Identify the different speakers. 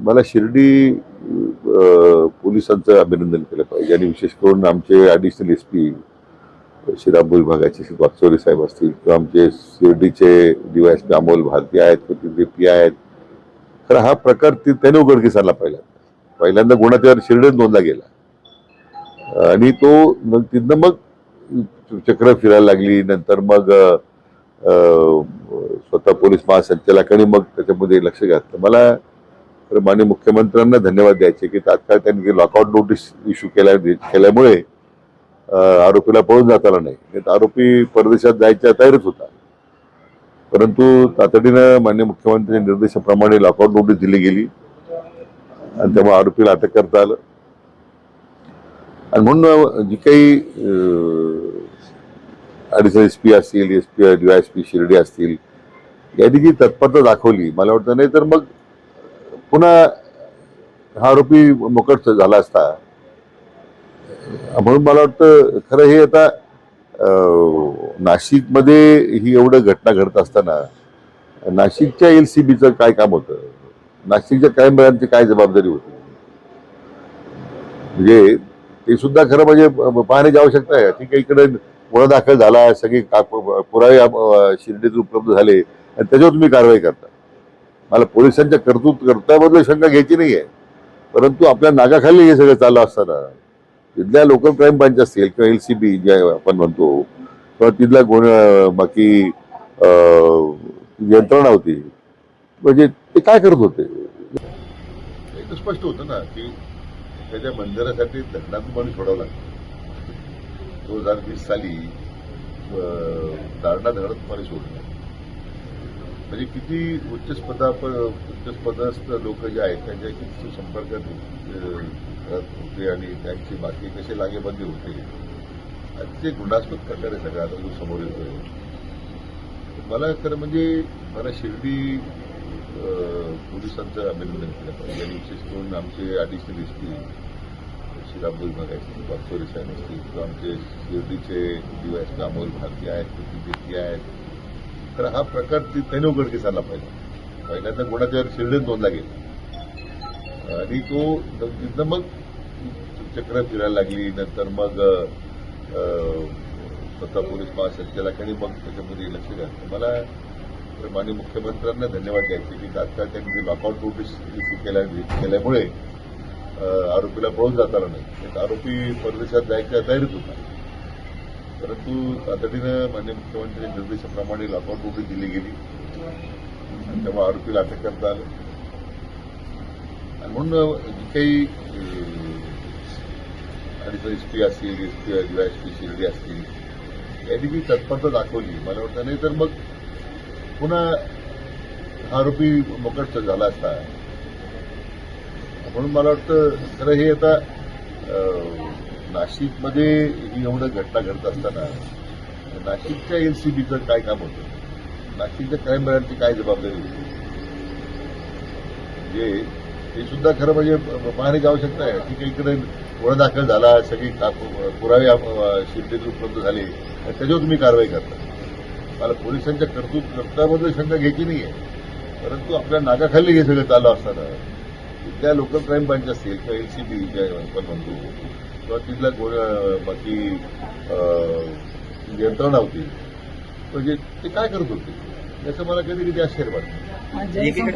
Speaker 1: मला शिर्डी पोलिसांचं अभिनंदन केलं पाहिजे आणि विशेष करून आमचे ॲडिशनल एसपी श्रीरामपूर विभागाचे श्री वाकचौरे साहेब असतील किंवा आमचे शिर्डीचे डीवायएसपी अमोल भारती आहेत तिथले पी आहेत. तर हा प्रकार त्याने उघडकीस आणला पहिल्यांदा गुन्हा त्यावर शिर्डीत नोंदला गेला आणि तो तिथनं मग चक्र फिरायला लागली. नंतर मग स्वतः पोलीस महासंचालकांनी मग त्याच्यामध्ये लक्ष घातलं. मला तर माननीय मुख्यमंत्र्यांना धन्यवाद द्यायचे की तात्काळ त्यांनी लॉकआउट नोटीस इश्यू केल्यामुळे आरोपीला पळून जाता आला नाही. आरोपी परदेशात जायच्या तयारीच होता, परंतु तातडीनं माननीय मुख्यमंत्र्यांच्या निर्देशाप्रमाणे लॉकआउट नोटीस दिली गेली आणि त्यामुळे आरोपीला अटक करता आलं. आणि म्हणून जी काही ॲडिशनल एसपी असतील, एसपी डीवायएसपी शिर्डी असतील, यांनी जी तत्परता दाखवली मला वाटतं, नाही तर मग पुन्हा हा आरोपी मोकट झाला असता. म्हणून मला वाटतं खरं हे आता नाशिकमध्ये ही एवढं घटना घडत असताना नाशिकच्या LCBचं काय काम होतं, नाशिकच्या क्राईम ब्रँचची काय जबाबदारी होती, म्हणजे ते सुद्धा खरं म्हणजे पाहण्याची आवश्यकता आहे. ठीक आहे, इकडे गुन्हा दाखल झाला, सगळे पुरावे शिर्डीत उपलब्ध झाले आणि त्याच्यावर तुम्ही कारवाई करता. मला पोलिसांच्या कर्तव्याबद्दल शंका घ्यायची नाहीये, परंतु आपल्या नागाखाली हे सगळं चालू असताना तिथल्या लोकल क्राईम ब्रांच असतील किंवा LCB जे आपण म्हणतो किंवा तिथल्या बाकी यंत्रणा होती, म्हणजे ते काय करत होते. स्पष्ट होतं ना की त्याच्या बंदरासाठी धरणातून पाणी सोडावं लागतं. 2020 साली दारणा धरणात पाणी सोडलं, म्हणजे किती उच्चपदस्थ लोक जे आहेत त्यांच्या किती संपर्कात होते आणि त्यांचे बाकी कसे लागेबांधे होते, अतिशय गुन्हास्पद प्रकारे सगळं आता तो समोर येतोय. मला खरं म्हणजे मला शिर्डी पोलिसांचं अभिनंदन केलं पाहिजे आणि विशेष करून आमचे ॲडिशनल एसपी श्रीरामपूर विभागाचे वाकचौरे साहेब असतील किंवा आमचे शिर्डीचे डीवायएसपी अमोल भारती आहेत तिथे आहेत. तर हा प्रकार त्याने उघडकीस आणला पहिल्यांदा गुन्हा त्यावर शिर्डीत नोंदला गेला आणि तो तिथनं मग चक्र फिरायला लागली. नंतर मग स्वतः पोलीस महासंचालकांनी मग त्याच्यामध्ये लक्ष घातलं. मला तर माननीय मुख्यमंत्र्यांना धन्यवाद द्यायचे की तात्काळ त्यांनी लॉकआउट नोटीस इश्यू केल्यामुळे आरोपीला पळून जाता आला नाही. आरोपी परदेशात जायच्या तयारीत होता, परंतु तातडीनं माननीय मुख्यमंत्र्यांच्या निर्देशाप्रमाणे लॉकआउट नोटीस दिली गेली आणि त्यामुळे आरोपीला अटक करता आलं. आणि म्हणून जी काही ॲडिशनल एसपी असतील, एसपी डीवायएसपी शिर्डी असतील, यांनी जी तत्परता दाखवली मला वाटतं, नाही तर मग पुन्हा हा आरोपी मोकट झाला असता. म्हणून मला वाटतं खरं हे आता नाशिकमध्ये ही एवढं घटना घडत असताना नाशिकच्या LCBचं काय काम होतं, नाशिकच्या क्राईम ब्रँचची काय जबाबदारी होती, म्हणजे ते सुद्धा खरं म्हणजे पाहण्याची आवश्यकता आहे. ठीक आहे, इकडे गुन्हा दाखल झाला, सगळे पुरावे शिर्डीत उपलब्ध झाले आणि त्याच्यावर तुम्ही कारवाई करता. मला पोलिसांच्या कर्तव्याबद्दल शंका घ्यायची नाहीये, परंतु आपल्या नागाखाली हे सगळं चालू असताना तिथल्या लोकल क्राईम ब्रांच असतील किंवा LCB जे आपण म्हणतो किंवा तिथल्या बाकी यंत्रणा होती, म्हणजे ते काय करत होते याचं मला कधी आश्चर्य वाटतं.